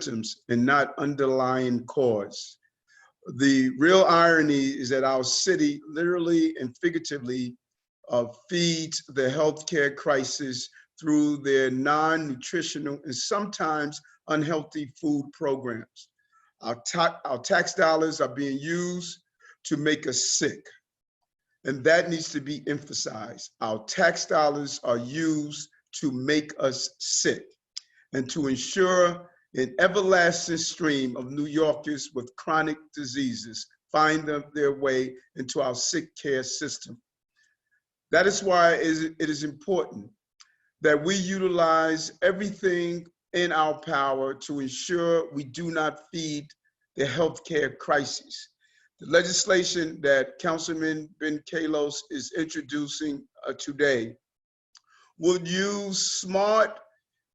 symptoms and not underlying cause. The real irony is that our city literally and figuratively feeds the healthcare crisis through their non-nutritional and sometimes unhealthy food programs. Our tax dollars are being used to make us sick. And that needs to be emphasized. Our tax dollars are used to make us sick and to ensure an everlasting stream of New Yorkers with chronic diseases find their way into our sick care system. That is why it is important that we utilize everything in our power to ensure we do not feed the healthcare crisis. The legislation that Councilman Kallos is introducing today will use smart,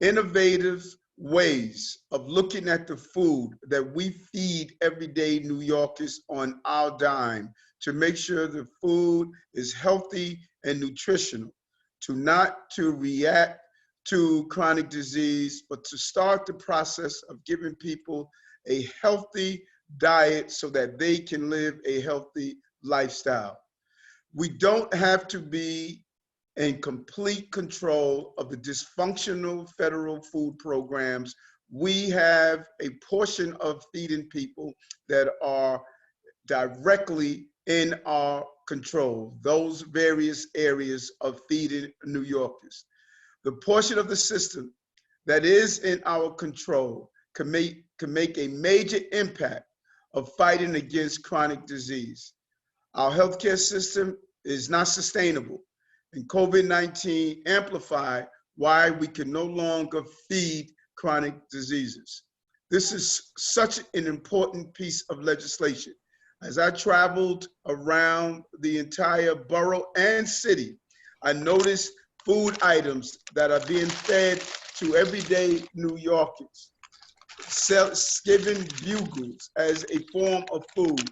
innovative ways of looking at the food that we feed everyday New Yorkers on our dime to make sure the food is healthy and nutritional, not to react to chronic disease, but to start the process of giving people a healthy diet so that they can live a healthy lifestyle. We don't have to be in complete control of the dysfunctional federal food programs. We have a portion of feeding people that are directly in our control, those various areas of feeding New Yorkers. The portion of the system that is in our control can make a major impact of fighting against chronic disease. Our healthcare system is not sustainable, and COVID-19 amplified why we can no longer feed chronic diseases. This is such an important piece of legislation. As I traveled around the entire borough and city, I noticed food items that are being fed to everyday New Yorkers. Giving bugles as a form of food,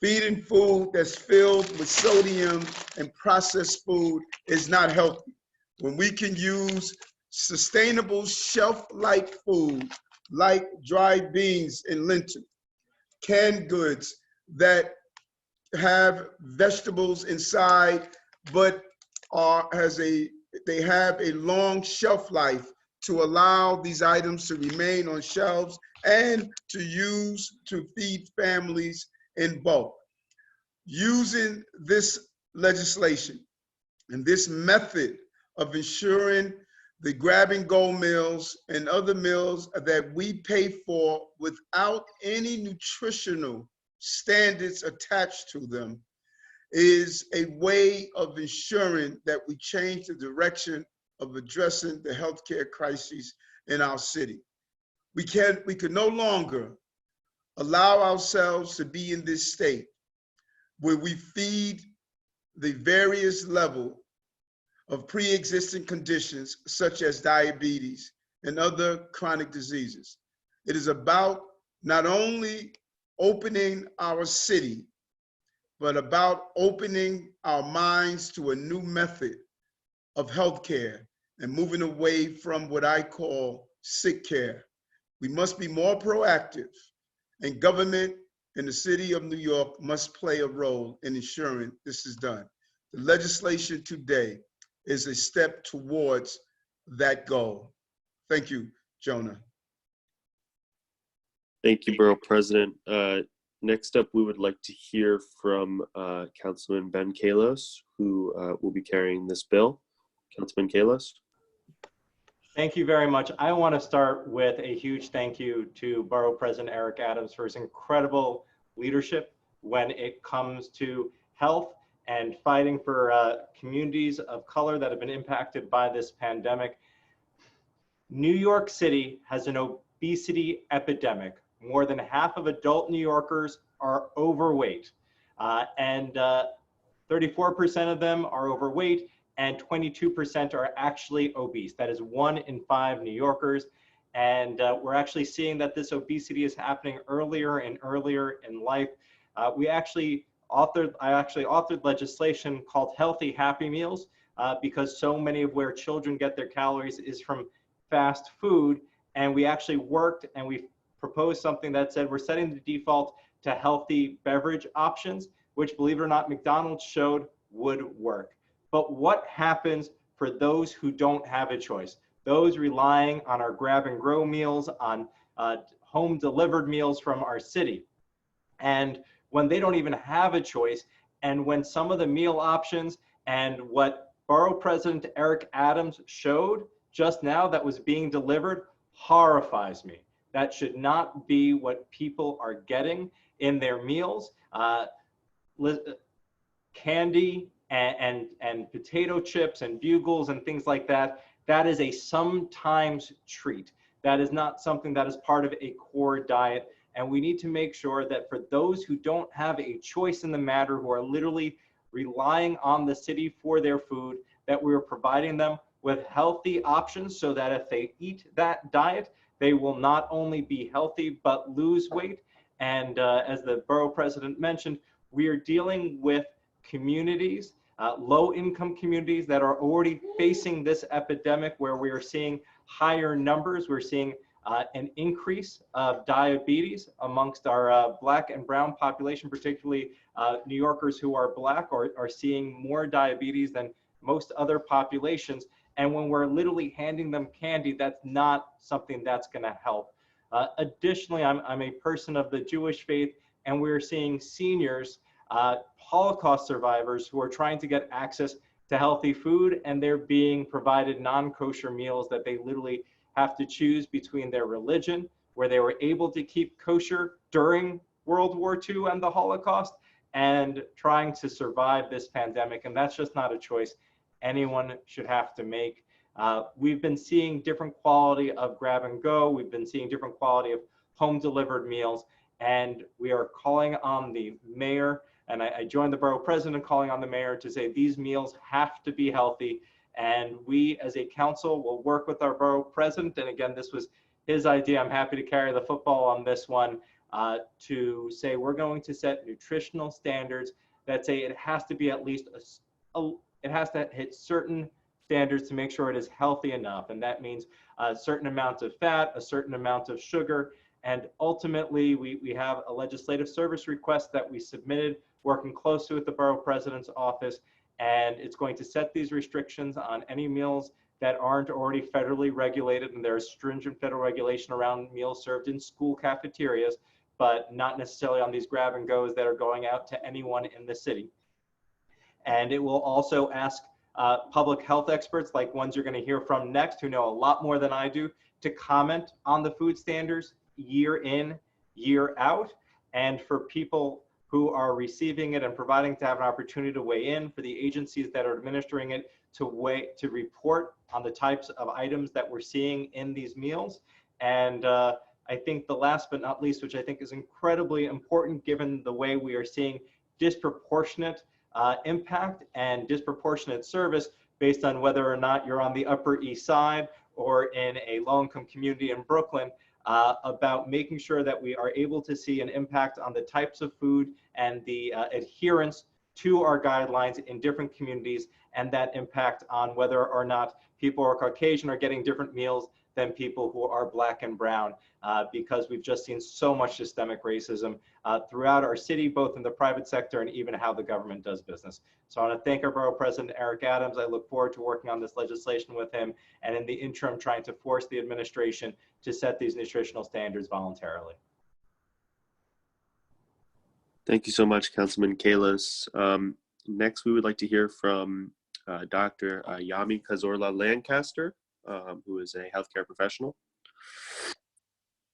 feeding food that's filled with sodium and processed food is not healthy. When we can use sustainable shelf-life food like dried beans and lentils, canned goods that have vegetables inside but they have a long shelf life to allow these items to remain on shelves and to use to feed families in bulk. Using this legislation and this method of ensuring the grab-and-go meals and other meals that we pay for without any nutritional standards attached to them is a way of ensuring that we change the direction of addressing the healthcare crisis in our city. We can no longer allow ourselves to be in this state where we feed the various level of pre-existing conditions such as diabetes and other chronic diseases. It is about not only opening our city, but about opening our minds to a new method of healthcare and moving away from what I call sick care. We must be more proactive, and government in the city of New York must play a role in ensuring this is done. The legislation today is a step towards that goal. Thank you, Jonah. Thank you, Borough President. Next up, we would like to hear from Councilman Ben Kallos, who will be carrying this bill. Councilman Kallos. Thank you very much. I want to start with a huge thank you to Borough President Eric Adams for his incredible leadership when it comes to health and fighting for communities of color that have been impacted by this pandemic. New York City has an obesity epidemic. More than half of adult New Yorkers are overweight, and 34% of them are overweight, and 22% are actually obese. That is 1 in 5 New Yorkers. And we're actually seeing that this obesity is happening earlier and earlier in life. I actually authored legislation called Healthy Happy Meals because so many of where children get their calories is from fast food. And we actually worked and we proposed something that said we're setting the default to healthy beverage options, which, believe it or not, McDonald's showed would work. But what happens for those who don't have a choice? Those relying on our grab and go meals, on home delivered meals from our city. And when they don't even have a choice, and when some of the meal options and what Borough President Eric Adams showed just now that was being delivered horrifies me. That should not be what people are getting in their meals. Candy and potato chips and bugles and things like that, that is a sometimes treat. That is not something that is part of a core diet. And we need to make sure that for those who don't have a choice in the matter, who are literally relying on the city for their food, that we're providing them with healthy options so that if they eat that diet, they will not only be healthy, but lose weight. And as the borough president mentioned, we are dealing with communities, low-income communities that are already facing this epidemic, where we are seeing higher numbers. We're seeing an increase of diabetes amongst our Black and brown population, particularly New Yorkers who are Black are seeing more diabetes than most other populations. And when we're literally handing them candy, that's not something that's going to help. Additionally, I'm a person of the Jewish faith, and we're seeing seniors, Holocaust survivors, who are trying to get access to healthy food, and they're being provided non-kosher meals that they literally have to choose between their religion, where they were able to keep kosher during World War II and the Holocaust, and trying to survive this pandemic. And that's just not a choice anyone should have to make. We've been seeing different quality of grab and go. We've been seeing different quality of home delivered meals, and we are calling on the mayor, and I joined the borough president calling on the mayor to say these meals have to be healthy. And we as a council will work with our borough president. And again, this was his idea. I'm happy to carry the football on this one, to say we're going to set nutritional standards that say it has to be at least it has to hit certain standards to make sure it is healthy enough. And that means a certain amount of fat, a certain amount of sugar. And ultimately, we have a legislative service request that we submitted, working closely with the borough president's office. And it's going to set these restrictions on any meals that aren't already federally regulated. And there's stringent federal regulation around meals served in school cafeterias, but not necessarily on these grab and goes that are going out to anyone in the city. And it will also ask public health experts, like ones you're going to hear from next, who know a lot more than I do, to comment on the food standards year in, year out. And for people who are receiving it and providing to have an opportunity to weigh in, for the agencies that are administering it to report on the types of items that we're seeing in these meals. And I think the last but not least, which I think is incredibly important given the way we are seeing disproportionate impact and disproportionate service based on whether or not you're on the Upper East Side or in a low-income community in Brooklyn, about making sure that we are able to see an impact on the types of food and the adherence to our guidelines in different communities, and that impact on whether or not people who are Caucasian are getting different meals than people who are Black and brown, because we've just seen so much systemic racism throughout our city, both in the private sector and even how the government does business. So I want to thank our Borough President Eric Adams. I look forward to working on this legislation with him, and in the interim trying to force the administration to set these nutritional standards voluntarily. Thank you so much, Councilman Kallos. Next, we would like to hear from Dr. Yami Cazorla-Lancaster, who is a healthcare professional.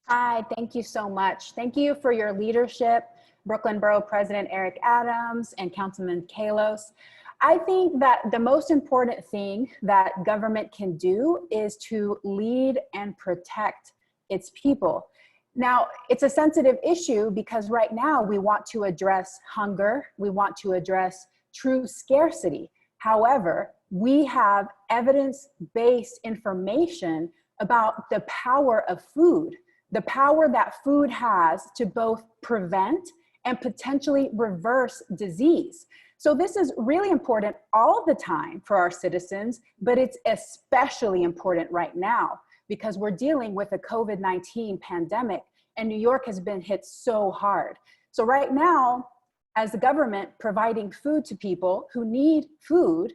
Hi, thank you so much. Thank you for your leadership, Brooklyn Borough President Eric Adams and Councilman Kallos. I think that the most important thing that government can do is to lead and protect its people. Now, it's a sensitive issue because right now we want to address hunger, we want to address true scarcity. However, we have evidence-based information about the power of food, the power that food has to both prevent and potentially reverse disease. So this is really important all the time for our citizens, but it's especially important right now. because we're dealing with a COVID-19 pandemic and New York has been hit so hard. So right now, as the government providing food to people who need food,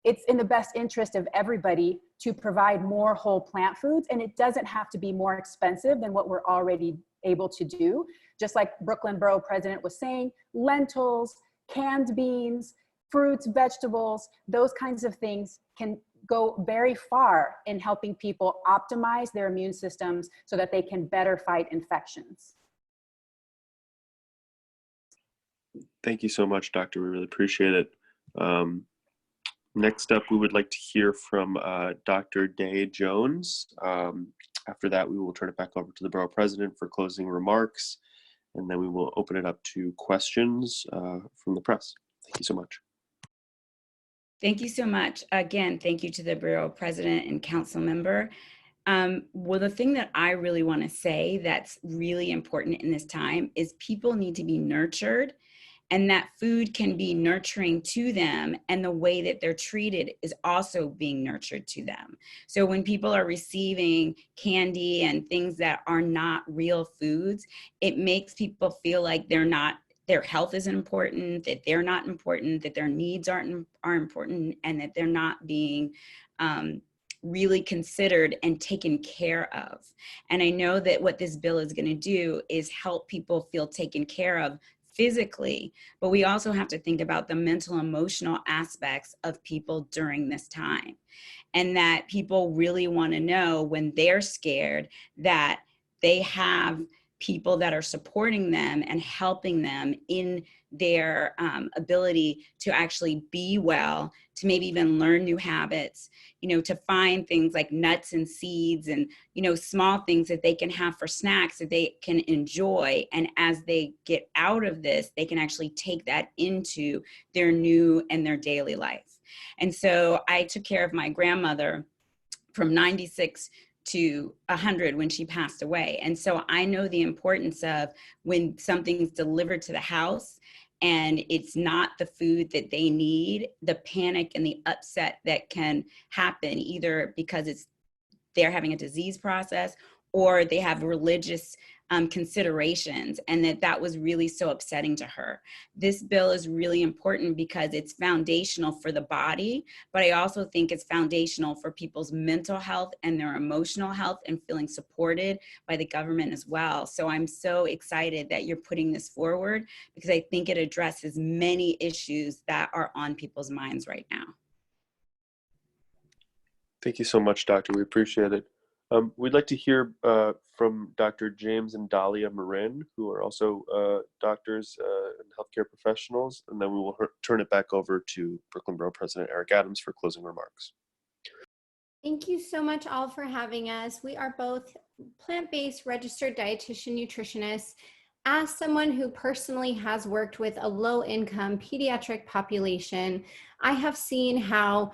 it's in the best interest of everybody to provide more whole plant foods, and it doesn't have to be more expensive than what we're already able to do. Just like Brooklyn Borough President was saying, lentils, canned beans, fruits, vegetables, those kinds of things can go very far in helping people optimize their immune systems so that they can better fight infections. Thank you so much, Doctor. We really appreciate it. Next up, we would like to hear from Dr. Dae Jones. After that, we will turn it back over to the Borough President for closing remarks, and then we will open it up to questions from the press. Thank you so much. Thank you so much. Again, thank you to the Borough President and Council Member. Well, the thing that I really want to say that's really important in this time is people need to be nurtured, and that food can be nurturing to them, and the way that they're treated is also being nurtured to them. So when people are receiving candy and things that are not real foods, it makes people feel like their health isn't important, that they're not important, that their needs are important, and that they're not being really considered and taken care of. And I know that what this bill is going to do is help people feel taken care of physically, but we also have to think about the mental, emotional aspects of people during this time. And that people really want to know when they're scared that they have people that are supporting them and helping them in their ability to actually be well, to maybe even learn new habits, to find things like nuts and seeds and, small things that they can have for snacks that they can enjoy. And as they get out of this, they can actually take that into their new and their daily life. And so I took care of my grandmother from 96 to 100 when she passed away. And so I know the importance of when something's delivered to the house and it's not the food that they need, the panic and the upset that can happen, either because they're having a disease process or they have religious considerations, and that was really so upsetting to her. This bill is really important because it's foundational for the body, but I also think it's foundational for people's mental health and their emotional health and feeling supported by the government as well. So I'm so excited that you're putting this forward because I think it addresses many issues that are on people's minds right now. Thank you so much, Doctor. We appreciate it. We'd like to hear from Dr. James and Dahlia Marin, who are also doctors and healthcare professionals, and then we will turn it back over to Brooklyn Borough President Eric Adams for closing remarks. Thank you so much all for having us. We are both plant-based registered dietitian nutritionists. As someone who personally has worked with a low-income pediatric population, I have seen how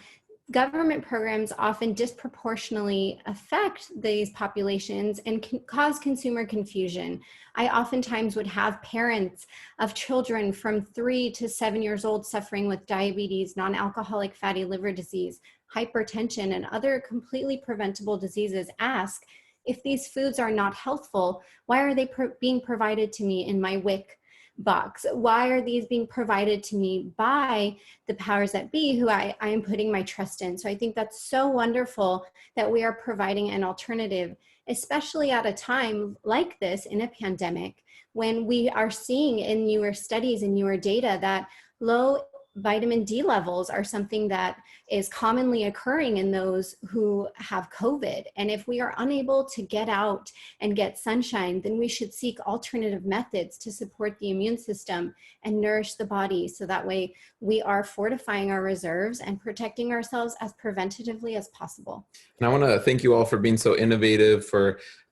government programs often disproportionately affect these populations and can cause consumer confusion. I oftentimes would have parents of children from 3 to 7 years old suffering with diabetes, non-alcoholic fatty liver disease, hypertension, and other completely preventable diseases ask, if these foods are not healthful, why are they being provided to me in my WIC box? Why are these being provided to me by the powers that be who I am putting my trust in? So I think that's so wonderful that we are providing an alternative, especially at a time like this in a pandemic, when we are seeing in newer studies and newer data that low vitamin D levels are something that is commonly occurring in those who have COVID. And if we are unable to get out and get sunshine, then we should seek alternative methods to support the immune system and nourish the body. So that way we are fortifying our reserves and protecting ourselves as preventatively as possible. And I want to thank you all for being so innovative.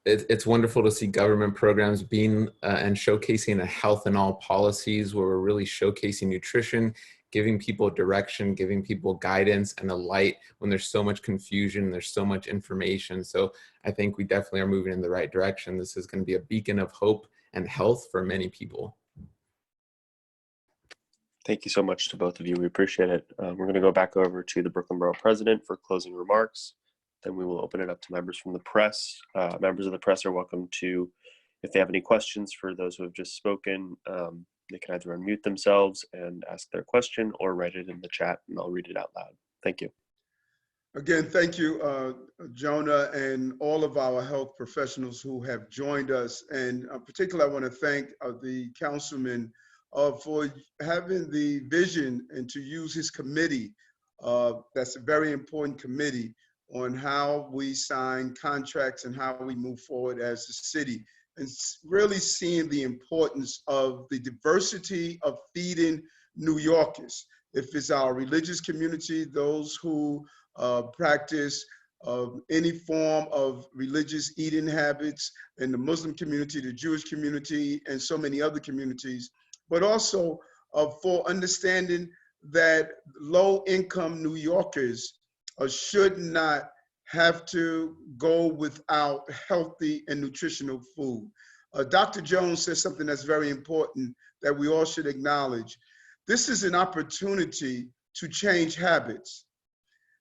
It's wonderful to see government programs being and showcasing a health in all policies where we're really showcasing nutrition, giving people direction, giving people guidance and a light when there's so much confusion, there's so much information. So I think we definitely are moving in the right direction. This is going to be a beacon of hope and health for many people. Thank you so much to both of you. We appreciate it. We're going to go back over to the Brooklyn Borough President for closing remarks. Then we will open it up to members from the press. Members of the press are welcome to, if they have any questions for those who have just spoken, they can either unmute themselves and ask their question or write it in the chat and I'll read it out loud. Thank you. Again, thank you, Jonah, and all of our health professionals who have joined us. And particularly, I want to thank the councilman for having the vision and to use his committee. That's a very important committee on how we sign contracts and how we move forward as a city. And really seeing the importance of the diversity of feeding New Yorkers. If it's our religious community, those who practice any form of religious eating habits, in the Muslim community, the Jewish community, and so many other communities, but also for understanding that low-income New Yorkers should not have to go without healthy and nutritional food. Dr. Jones says something that's very important that we all should acknowledge. This is an opportunity to change habits.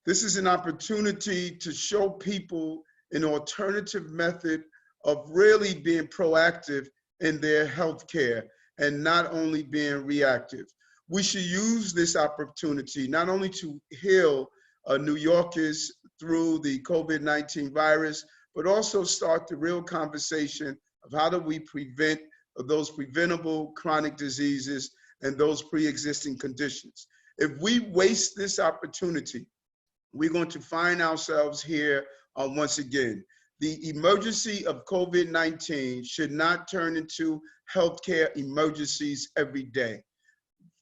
This is an opportunity to show people an alternative method of really being proactive in their health care and not only being reactive. We should use this opportunity not only to heal New Yorkers through the COVID-19 virus, but also start the real conversation of how do we prevent those preventable chronic diseases and those pre-existing conditions. If we waste this opportunity, we're going to find ourselves here once again. The emergency of COVID-19 should not turn into healthcare emergencies every day.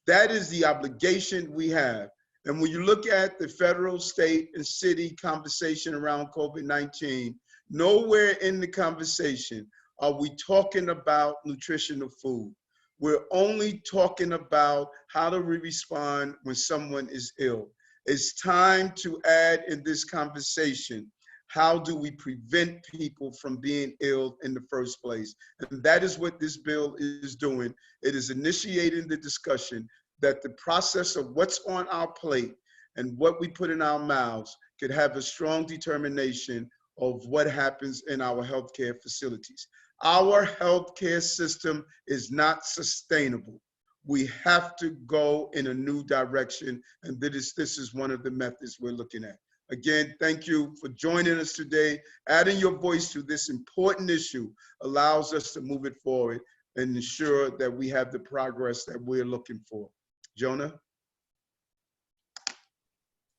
That is the obligation we have. And when you look at the federal, state, and city conversation around COVID-19, nowhere in the conversation are we talking about nutritional food. We're only talking about how do we respond when someone is ill. It's time to add in this conversation, how do we prevent people from being ill in the first place? And that is what this bill is doing. It is initiating the discussion that the process of what's on our plate and what we put in our mouths could have a strong determination of what happens in our healthcare facilities. Our healthcare system is not sustainable. We have to go in a new direction, and this is one of the methods we're looking at. Again, thank you for joining us today. Adding your voice to this important issue allows us to move it forward and ensure that we have the progress that we're looking for. Jonah?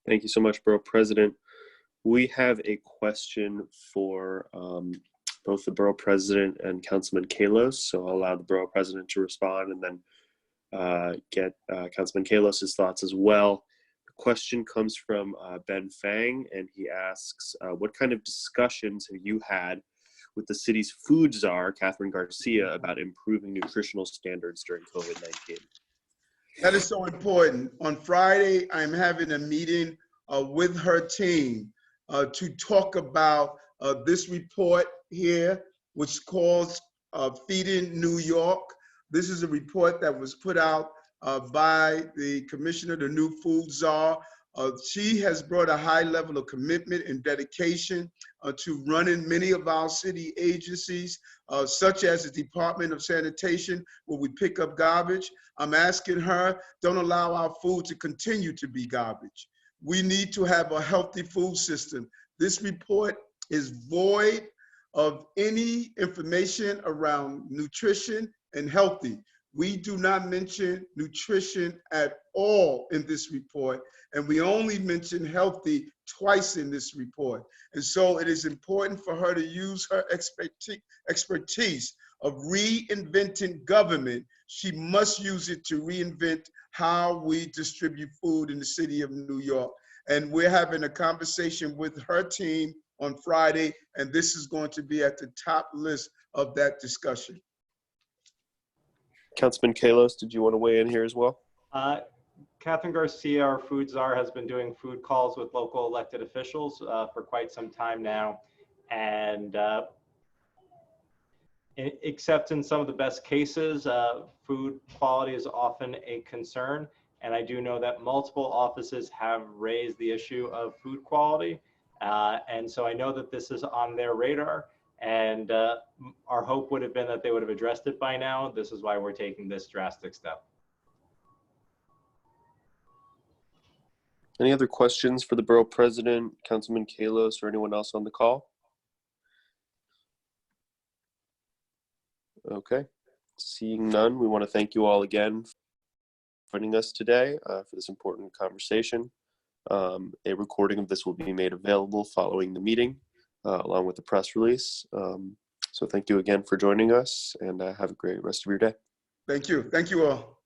Thank you so much, Borough President. We have a question for both the Borough President and Councilman Kallos. So I'll allow the Borough President to respond and then get Councilman Kallos' thoughts as well. The question comes from Ben Fang, and he asks, what kind of discussions have you had with the city's food czar, Catherine Garcia, about improving nutritional standards during COVID-19? That is so important. On Friday, I'm having a meeting with her team to talk about this report here, which calls Feeding New York. This is a report that was put out by the commissioner, the new food czar. She has brought a high level of commitment and dedication to running many of our city agencies, such as the Department of Sanitation, where we pick up garbage. I'm asking her, don't allow our food to continue to be garbage. We need to have a healthy food system. This report is void of any information around nutrition and healthy. We do not mention nutrition at all in this report, and we only mention healthy twice in this report. And so it is important for her to use her expertise of reinventing government. She must use it to reinvent how we distribute food in the city of New York. And we're having a conversation with her team on Friday, and this is going to be at the top list of that discussion. Councilman Kallos, did you want to weigh in here as well? Catherine Garcia, our food czar, has been doing food calls with local elected officials for quite some time now. And except in some of the best cases, food quality is often a concern. And I do know that multiple offices have raised the issue of food quality. And so I know that this is on their radar, and our hope would have been that they would have addressed it by now. This is why we're taking this drastic step. Any other questions for the Borough President, Councilman Kallos, or anyone else on the call? Okay, seeing none, we want to thank you all again for joining us today for this important conversation. A recording of this will be made available following the meeting, along with the press release. So thank you again for joining us, and have a great rest of your day. Thank you. Thank you all.